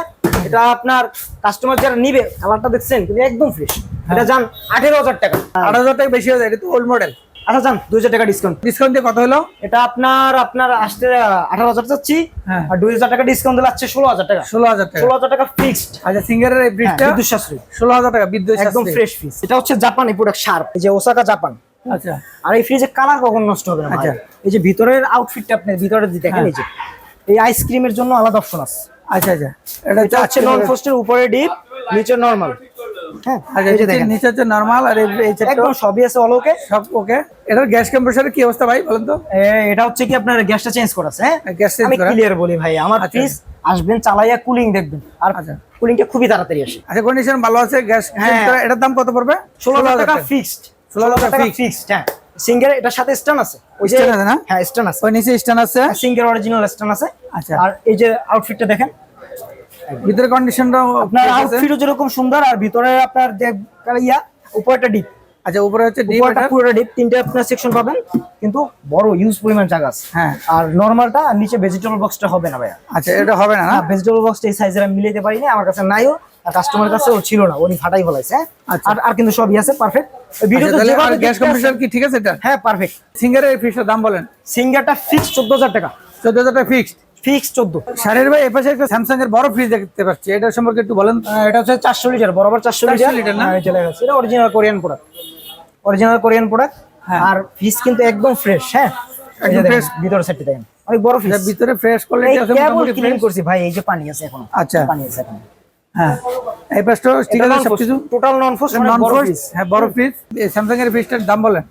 এটা আপনার কাস্টমার যারা নিবে, কালারটা দেখছেন কিন্তু একদম ফ্রেশ। এটা জান 18,000 টাকা। 18,000 টাকা বেশি হয়ে যায়, এটা তো ওল্ড মডেল। আচ্ছা যান, 2,000 টাকা ডিসকাউন্ট দিয়ে কত হলো? এটা আপনার আসতে 18,000 চাচ্ছি, আর 2,000 টাকা ডিসকাউন্ট দিলে আসছে 16,000 টাকা। 16,000 টাকা ফিক্সড। আচ্ছা, সিঙ্গারের এই ফ্রিজটা বিদ্যুৎ সাশ্রয়ী, 16,000 টাকা বিদ্যুৎ সাশ্রয়ী, একদম ফ্রেশ ফ্রিজ। এটা হচ্ছে জাপানি প্রোডাক্ট, শার্প, এই যে ওসাকা জাপান। আচ্ছা, আর এই ফ্রিজের কালার কখনো নষ্ট হবে না। আচ্ছা, এই যে ভিতরের আউটফিটটা আপনি ভিতরে দেখেন, এই যে এই আইসক্রিমের জন্য আলাদা অপশন আছে। আচ্ছা আচ্ছা, এটা হচ্ছে নন ফ্রস্টের, উপরে ডিপ, নিচে নরমাল। হ্যাঁ, এই যে দেখেন, নিচে হচ্ছে নরমাল, আর এই একদম সবই আছে অল ওকে, সব ওকে। এটার গ্যাস কম্প্রেসরের কি অবস্থা ভাই বলেন তো? এটা হচ্ছে কি আপনার গ্যাসটা চেঞ্জ করা আছে। হ্যাঁ, গ্যাস চেঞ্জ আমি করা। ক্লিয়ার বলি ভাই, আমার ফ্রিজ আসবেন চালাইয়া কুলিং দেখবেন, আর কুলিংটা খুবই তাড়াতাড়ি আসে। আচ্ছা, কন্ডিশন ভালো আছে, গ্যাস চেঞ্জ করা। এটার দাম কত পড়বে? 16,000 টাকা ফিক্সড। 16,000 টাকা ফিক্সড। হ্যাঁ, সিঙ্গেল, এটার সাথে স্ট্যান্ড আছে। ওই যে স্ট্যান্ড আছে না? হ্যাঁ, স্ট্যান্ড আছে, ওই নিচে স্ট্যান্ড আছে, সিঙ্গেল অরিজিনাল স্ট্যান্ড আছে। আচ্ছা, আর এই যে আউটফিটটা দেখেন, ভিতরে কন্ডিশনটা আপনার আউটফিটও যেরকম সুন্দর, আর ভিতরে আপনার যে ইয়া উপরটা ডিপ, আচ্ছা উপরে হচ্ছে ডিপ, উপরটা পুরোটা ডিপ, তিনটে আপনার সেকশন পাবেন, কিন্তু বড় ইউজ পরিমাণ জায়গা আছে। হ্যাঁ, আর নরমালটা আর নিচে ভেজিটেবল বক্সটা হবে না ভাইয়া। আচ্ছা এটা হবে না, না ভেজিটেবল বক্সটা এই সাইজের আমি মিলাইতে পারিনি, আমার কাছে নাইও, আর কাস্টমার কাছে ও ছিল না, উনি ফাটাই ফলাইছে। আচ্ছা। আর কিন্তু সবই আছে পারফেক্ট। ভিডিওতে তাহলে যেভাবে গ্যাস কম্প্রেসার কি ঠিক আছে এটা? হ্যাঁ পারফেক্ট। সিঙ্গারের এই ফ্রিজটার দাম বলেন। সিঙ্গারটা ফিক্স 14000 টাকা। 14000 টাকা ফিক্সড? ফিক্স 14। শাড়ির ভাই এপাশে একটা স্যামসাং এর বড় ফ্রিজ দেখতে পাচ্ছি, এটা সম্পর্কে একটু বলেন। এটা হচ্ছে 400 লিটার, বরাবর 400 লিটার না? এটা original Korean product, original Korean product. আর ফিস কিন্তু একদম ফ্রেশ। হ্যাঁ একদম ফ্রেশ। ভিতর সাইডে দেখেন অনেক বড় ফিস, ভিতরে ফ্রেশ কোয়ালিটি আছে, মোটামুটি ক্লিন করছি ভাই। এই যে পানি আছে এখনো। আচ্ছা পানি আছে এখন। হ্যাঁ এই পাশটা ঠিক আছে সবকিছু টোটাল নন ফোর্স, নন বড় ফোর্স। ফিস। হ্যাঁ বড় ফ্রিজ। স্যামসাং এর ফ্রিজটার দাম বলেন।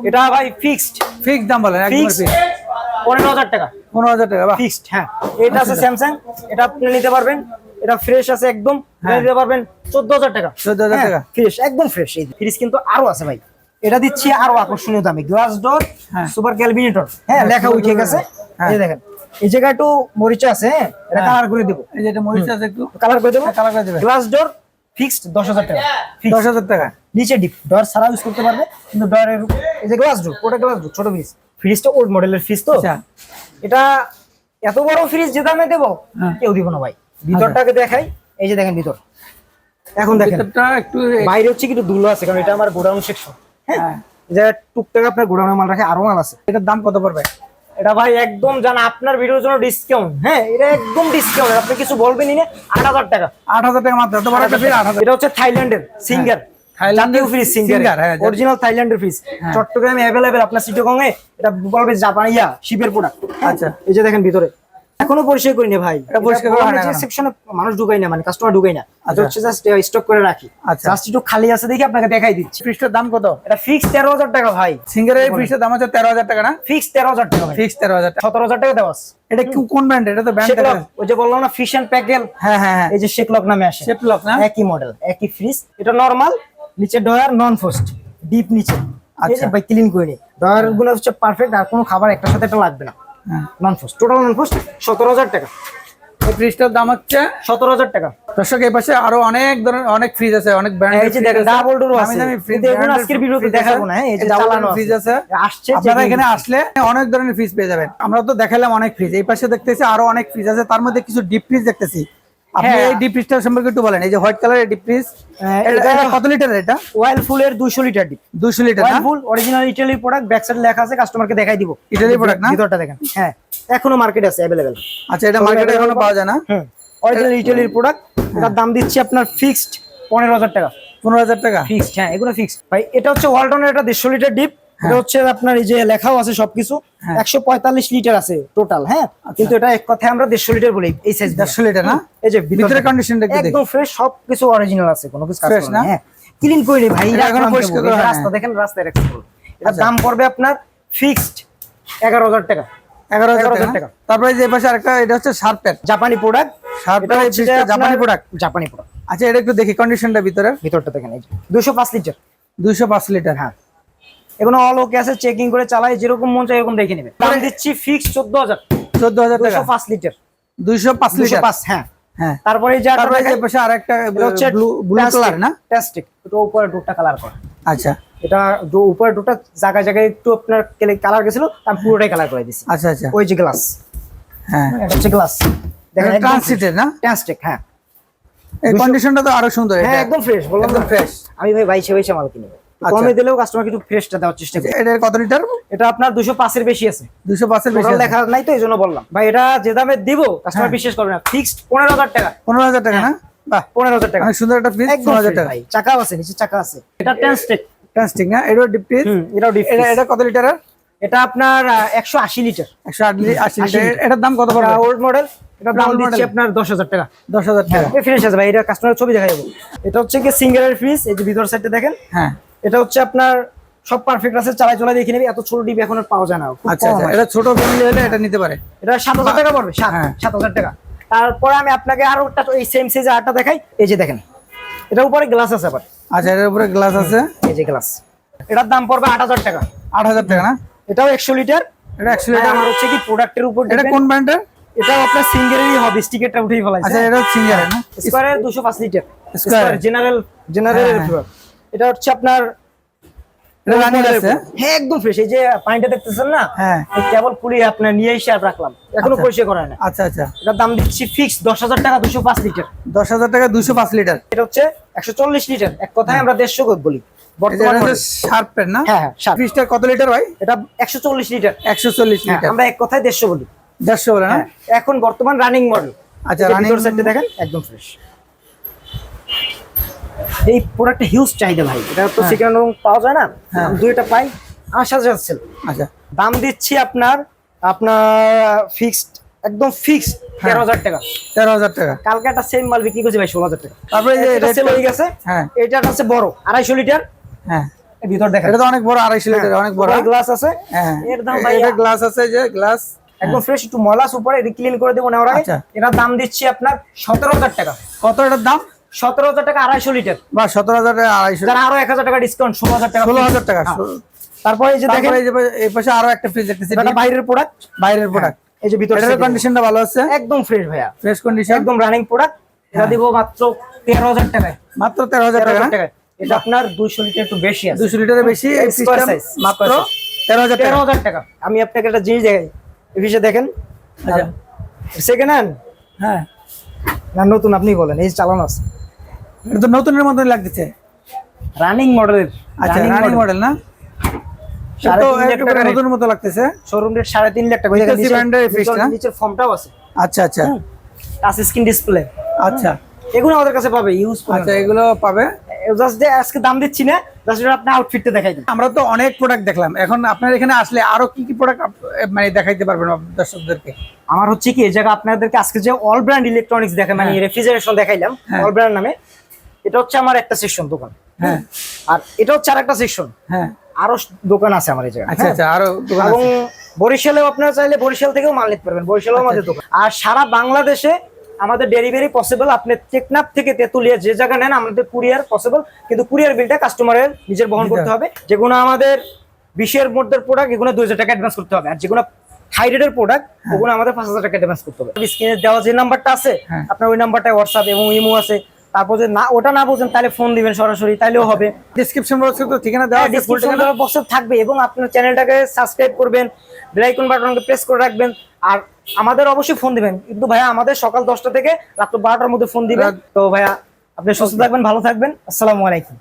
এটা ভাই ফিক্সড। ফিক্সড দাম বলেন একদম ফিক্সড ফিক্সড 15000 টাকা। 15000 টাকা বাহ। ফিক্সড। হ্যাঁ এটা আছে স্যামসাং, এটা আপনি নিতে পারবেন, এটা ফ্রেশ আছে একদম, এটা নিতে পারবেন 14000 টাকা। 14000 টাকা ফ্রেশ, একদম ফ্রেশ। এই ফ্রিজ কিন্তু আরো আছে ভাই, এটা দিচ্ছি আরো আকর্ষণীয় দামে। Glass door, super Kelvinator. হ্যাঁ লেখা উঠে গেছে, এই দেখেন এই জায়গায় একটু মরিচা আছে। হ্যাঁ এটা কালার করে দেব, এই যে এটা মরিচা আছে একটু কালার করে দেব, কালার করে দেবে। গ্লাস ডোর ফিক্সড 10000 টাকা। 10000 টাকা। নিচে ডিপ ডোর ছাড়া ইউজ করতে পারবে, কিন্তু ডোরের এই যে গ্লাস ডোর, ওটা গ্লাস ডোর ছোট ফ্রিজ। ফ্রিজটা ওল্ড মডেলের ফ্রিজ তো, আচ্ছা এটা এত বড় ফ্রিজ যে দামে দেবো কেউ দিব না ভাই। ভিতরটাকে দেখাই, এই যে দেখেন ভিতর। এখন দেখেন ভিতরটা একটু বাইরে হচ্ছে কিন্তু ধুলো আছে, কারণ এটা আমার গোডাউন সেকশন। হ্যাঁ যে টুকটাক আপনার গোডাউনের মাল রাখে, আরো মাল আছে। এটার দাম কত পড়বে? এটা ভাই একদম জানা আপনার ভিডিওর জন্য ডিসকাউন্ট। হ্যাঁ এটা একদম ডিসকাউন্ট, আপনি কিছু বলবেনই না। 8000 টাকা। 8000 টাকা মাত্র। এত বড় একটা ফ্রিজ 8000। এটা হচ্ছে থাইল্যান্ডের সিঙ্গার, জাতীয় ফ্রিজ সিঙ্গার, অরিজিনাল থাইল্যান্ডের ফ্রিজ। চট্টগ্রামে অ্যাভেলেবেল, আপনার সিটিগংয়ে এটা বলবে জাপানিয়া শিপের প্রোডাক্ট। আচ্ছা এই যে দেখেন ভিতরে এখনো পরিষ্কার করিনি ভাই, এটা পরিষ্কার করা হয় না, সেকশনে মানুষ ঢুকাই না, মানে কাস্টমার ঢুকাই না। এটা হচ্ছে জাস্ট স্টক করে রাখি। আচ্ছা জাস্ট একটু খালি আছে দেখি আপনাকে দেখাই দিচ্ছি। ফ্রিজটার দাম কত? এটা ফিক্স 13000 টাকা ভাই। সিঙ্গারের ফ্রিজটার দাম হচ্ছে 13000 টাকা না? ফিক্স 13000 টাকা ভাই। ফিক্স 13000 টাকা। 17000 টাকা দেওয়া আছে। এটা কি কোন ব্র্যান্ড? এটা তো ব্র্যান্ড শেকলক, ওই যে বললাম না ফিশ এন্ড প্যাকেল। হ্যাঁ হ্যাঁ হ্যাঁ এই যে শেকলক নামে আসে। শেকলক না? একই মডেল, একই ফ্রিজ। এটা নরমাল, নিচে ডয়ার, নন ফোস্ট, ডিপ নিচে। আচ্ছা ভাই ক্লিন করে নি, ডয়ার গুলো হচ্ছে পারফেক্ট, আর কোনো খাবার একটার সাথে একটা লাগবে না। নন ফোস্ট, টোটাল নন ফোস্ট 17000 টাকা। এই ফ্রিজটার দাম হচ্ছে 17000 টাকা। দর্শক এই পাশে আরো অনেক ধরনের অনেক ফ্রিজ আছে, অনেক এই ব্র্যান্ডের যে দেখেন ডাবল ডোর আছে। দামি ফ্রিজ দেখুন আজকের ভিডিওতে দেখাবো না। এই যে চালানো ফ্রিজ আছে, আসছে। আপনারা এখানে আসলে অনেক ধরনের ফ্রিজ পেয়ে যাবেন। আমরা তো দেখালাম অনেক ফ্রিজ, এই পাশে দেখতেছি আরো অনেক ফ্রিজ আছে, তার মধ্যে কিছু ডিপ ফ্রিজ দেখতেছি। আপনি এই ডিপ ফ্রিজটা সম্পর্কে একটু বলেন। এই যে হোয়াইট কালারের ডিপ ফ্রিজ, এটা কত লিটার? এটা ওয়াইলফুলের 200 লিটার ডিপ। 200 লিটার না? ওয়াইলফুল original Italy product, back side লেখা আছে, কাস্টমারকে দেখাই দিব। ইটালি প্রোডাক্ট না? ভিতরটা দেখেন। হ্যাঁ এখনো মার্কেটে আছে अवेलेबल। আচ্ছা এটা মার্কেটে এখনো পাওয়া যায় না? হুম অরিজিনাল ইটালির প্রোডাক্ট। এটার দাম দিচ্ছি আপনার ফিক্সড 15000 টাকা। 15000 টাকা ফিক্সড। হ্যাঁ এগুলো ফিক্সড ভাই। এটা হচ্ছে ওয়ালটনের, এটা 150 লিটার ডিপ। এটা হচ্ছে আপনার এই যে লেখাও আছে সবকিছু, 145 লিটার আছে টোটাল। হ্যাঁ কিন্তু এটা এক কথায় আমরা 150 লিটার বলি। এই সাইজ 150 লিটার না? এই যে ভিতরে কন্ডিশনটা একটু দেখি। একদম ফ্রেশ, সবকিছু অরিজিনাল আছে, কোনো কিছু কাজ ফ্রেশ করা না? নেই। হ্যাঁ ক্লিন করে নি ভাই। এটা এখনো পরিষ্কার করা হয় না। রাস্তা দেখেন, রাস্তায় রাখছি। এটা দাম পড়বে আপনার ফিক্সড 11000 টাকা। 11000 টাকা। তারপরে যে পাশে আরেকটা, এটা হচ্ছে শার্পের জাপানি প্রোডাক্ট। শার্পের এই ফ্রিজটা জাপানি প্রোডাক্ট। জাপানি প্রোডাক্ট। আচ্ছা এটা একটু দেখি কন্ডিশনটা ভিতরটা দেখেন। এই যে 205 লিটার। 205 লিটার। হ্যাঁ এগুলো অল ওকে আছে, চেকিং করে চালাই, যেরকম মন চাই এরকম দেখে নেবে। দাম দিচ্ছি ফিক্স 14000। 14000 টাকা। 205 লিটার। 205 লিটার। 205 হ্যাঁ। হ্যাঁ তারপরে যে পাশে আরেকটা হচ্ছে ব্লু কালার না? প্লাস্টিক। এটা উপরে ডোরটা কালার করা। আচ্ছা এটা উপরে ডোরটা জায়গায় জায়গায় একটু আপনার কালার গেছিল, আমি পুরোটাই কালার করে দিছি। আচ্ছা আচ্ছা ওই যে গ্লাস। হ্যাঁ এটা হচ্ছে গ্লাস, দেখেন ট্রান্সিটের না? প্লাস্টিক। হ্যাঁ এই কন্ডিশনটা তো আরো সুন্দর। হ্যাঁ একদম ফ্রেশ, বললাম একদম ফ্রেশ। আমি ভাই বাইশে মাল কিনি, কমে দিলেও কাস্টমারকে একটু ফ্রেশটা দেওয়ার চেষ্টা করি। এটার কত লিটার? এটা আপনার 205 এর বেশি আছে। 205 এর বেশি আছে, লেখা নাই তো এইজন্য বললাম ভাই। এটা যে দামে দিব কাস্টমার বিশ্বাস করবে না। ফিক্সড 15000 টাকা। 15000 টাকা না? বাহ 15000 টাকা। অনেক সুন্দর একটা ফ্রিজ। 15000 টাকা। ভাই চাকাও আছে, নিচে চাকা আছে। এটা ট্রান্সটিক না? এটাও ডিপ ফ্রিজ। এটাও ডিপ। এটা কত লিটারের? এটা আপনার 180 লিটার। 180 লিটার। এটার দাম কত পড়বে? Old model. এটা দাম দিচ্ছি আপনার 10000 টাকা। 10000 টাকা। এই ফ্রিজ আছে ভাই, এটা কাস্টমারের ছবি দেখা যাবে। এটা হচ্ছে কি সিঙ্গেলের ফ্রিজ। এই যে ভিতর সাইডটা দেখেন। হ্যাঁ এটা হচ্ছে আপনার সব পারফেক্ট আছে, চালাই চলাই দেখে নেবে। এত ছোট ডিপ এখন আর পাওয়া যায় না। আচ্ছা আচ্ছা এটা ছোট ফ্যামিলি হলে এটা নিতে পারে। এটা 7000 টাকা পড়বে। 7000 টাকা। তারপরে আমি আপনাকে আরো একটা এই সেম সাইজে আরটা দেখাই। এই যে দেখেন, এটার উপরে গ্লাস আছে আবার। আচ্ছা এটার উপরে গ্লাস আছে। এই যে গ্লাস, এটার দাম পড়বে 8000 টাকা। 8000 টাকা না? এটাও 100 লিটার। এটা 100 লিটার। আমার হচ্ছে কি প্রোডাক্টের উপর। এটা কোন ব্র্যান্ডের? এটা আপনার সিঙ্গেলেরই হবে, স্টিকারটা উঠেই ফেলাইছে। আচ্ছা এটা সিঙ্গারের না? স্কয়ারের 205 লিটার। Square general. এটা হচ্ছে আপনার এটা রানিং আছে? হ্যাঁ একদম ফ্রেশ। এই যে পানিটা দেখতেছেন না, হ্যাঁ কেবল পুলি আপনার নিয়ে এসে আর রাখলাম, এখনো পরিষ্কার করা হয় না। আচ্ছা আচ্ছা, এটার দাম দিচ্ছি ফিক্স 10,000 টাকা, 205 লিটার। 10,000 টাকা 205 লিটার। এটা হচ্ছে 140 লিটার, এক কথায় আমরা 150 বলি বর্তমানে। শার্পের না? হ্যাঁ হ্যাঁ। ফ্রিজটা কত লিটার ভাই? এটা 140 লিটার। 140 লিটার, আমরা এক কথায় 150 বলি। 150 বলে না? এখন বর্তমান রানিং মডেল। আচ্ছা, রানিং সেটটা দেখেন একদম ফ্রেশ। এই প্রোডাক্টটা হিউজ চাহিদা ভাই, এটা তো সেকেন্ড রুম পাওয়া যায় না, দুইটা পাই, আশা যাচ্ছে। আচ্ছা, দাম দিচ্ছি আপনার ফিক্সড, একদম ফিক্সড 13,000 টাকা। 13,000 টাকা। কালকে একটা সেম মাল বিক্রি করছি ভাই 16,000 টাকা। তারপরে যে এটা সেল হয়ে গেছে। হ্যাঁ, এটা আছে বড় 250 লিটার। হ্যাঁ, এর ভিতর দেখেন, এটা তো অনেক বড়, 250 লিটার, অনেক বড় গ্লাস আছে। হ্যাঁ, এর দাম ভাই, এটা গ্লাস আছে, যে গ্লাস একদম ফ্রেশ, একটু ময়লা উপরে এটা ক্লিন করে দেবো নেওয়ার আগে। আচ্ছা, এটার দাম দিচ্ছি আপনার 17,000 টাকা। কত এটার দাম? 17,000 টাকা 250 লিটার, বা 17,000 টাকা 250, যারা আরো 1,000 টাকা ডিসকাউন্ট, 16,000 টাকা। 16,000 টাকা। তারপরে এই যে দেখেন, এই পাশে আরো একটা ফ্রিজ দেখতেছি, এটা বাইরের প্রোডাক্ট, বাইরের প্রোডাক্ট। এই যে ভিতরে এটার কন্ডিশনটা ভালো আছে, একদম ফ্রেশ ভাইয়া, ফ্রেশ কন্ডিশন, একদম রানিং প্রোডাক্ট। এটা দিব মাত্র 13,000 টাকায়। মাত্র 13,000 টাকা। এটা আপনার 200 লিটার একটু বেশি আছে, 200 লিটারের বেশি, এই সিস্টেম মাত্র 13,000 টাকা। 13,000 টাকা। আমি আপনাকে একটা জিনিস দেখাই, এই বিষয়ে দেখেন। আচ্ছা, সেকেন্ড হ্যান্ড হ্যাঁ না নতুন, আপনি বলেন, এই চালানো আছে, এটা তো নতুনের মতই লাগতেছে, রানিং মডেলের। আচ্ছা, রানিং মডেল না? তো একটু নতুন মতো লাগতেছে। শোরুম রেট 3.5 লাখ টাকা। এটা ব্র্যান্ডের ফিক্স না? নিচের ফর্মটাও আছে। আচ্ছা আচ্ছা, টাচ স্ক্রিন ডিসপ্লে। আচ্ছা, এগুলো আমাদের কাছে পাবে ইউজ। আচ্ছা, এগুলো পাবে। জাস্ট যে আজকে দাম দিচ্ছি না, জাস্ট আপনি আউটফিটটা দেখাই দিন। আমরা তো অনেক প্রোডাক্ট দেখলাম, এখন আপনার এখানে আসলে আরো কি কি প্রোডাক্ট মানে দেখাইতে পারবেন দর্শকদেরকে? আমার হচ্ছে কি, এই জায়গা আপনাদেরকে আজকে যে অল ব্র্যান্ড ইলেকট্রনিক্স দেখে, মানে রেফ্রিজারেশন দেখাইলাম অল ব্র্যান্ড নামে, এটা হচ্ছে আমার একটা সেকশন দোকান। হ্যাঁ, আর এটা হচ্ছে আরেকটা সেকশন। হ্যাঁ, আরো দোকান আছে আমার এই জায়গায়। আচ্ছা আচ্ছা, আরো দোকান এবং আছে। বরিশালেও আপনারা চাইলে বরিশাল থেকেও মাল নিতে পারবেন, বরিশালেও আমাদের দোকান। আর সারা বাংলাদেশে আমাদের ডেলিভারি পসিবল। আপনি টেকনাফ থেকে তেতুলিয়া যে জায়গা নেন, আমাদের কুরিয়ার পসিবল, কিন্তু কুরিয়ার বিলটা কাস্টমারের নিজের বহন করতে হবে। যেগুলো আমাদের 20-এর মধ্যে প্রোডাক্ট, এগুলো 2,000 টাকা অ্যাডভান্স করতে হবে। আর যেগুলো হাই রেটের প্রোডাক্ট, ওগুলো আমাদের 5,000 টাকা অ্যাডভান্স করতে হবে। স্ক্রিনে দেওয়া যে নাম্বারটা আছে, আপনার ওই নাম্বারটায় হোয়াটসঅ্যাপ এবং ইমো আছে। তারপর যদি না ওটা না বোঝেন, তাহলে ফোন দিবেন সরাসরি, তাইলেও হবে। ডেসক্রিপশন বক্সে তো ঠিকানা দেওয়া আছে, ফুল ঠিকানা বক্সে থাকবে। এবং আপনার চ্যানেলটাকে সাবস্ক্রাইব করবেন, বেল আইকন বাটনকে প্রেস করে রাখবেন। আর আমাদের অবশ্যই ফোন দিবেন, কিন্তু ভাইয়া আমাদের সকাল 10টা থেকে রাত 12টার মধ্যে ফোন দিবেন। তো ভাইয়া আপনি সুস্থ থাকবেন, ভালো থাকবেন। আসসালামু আলাইকুম।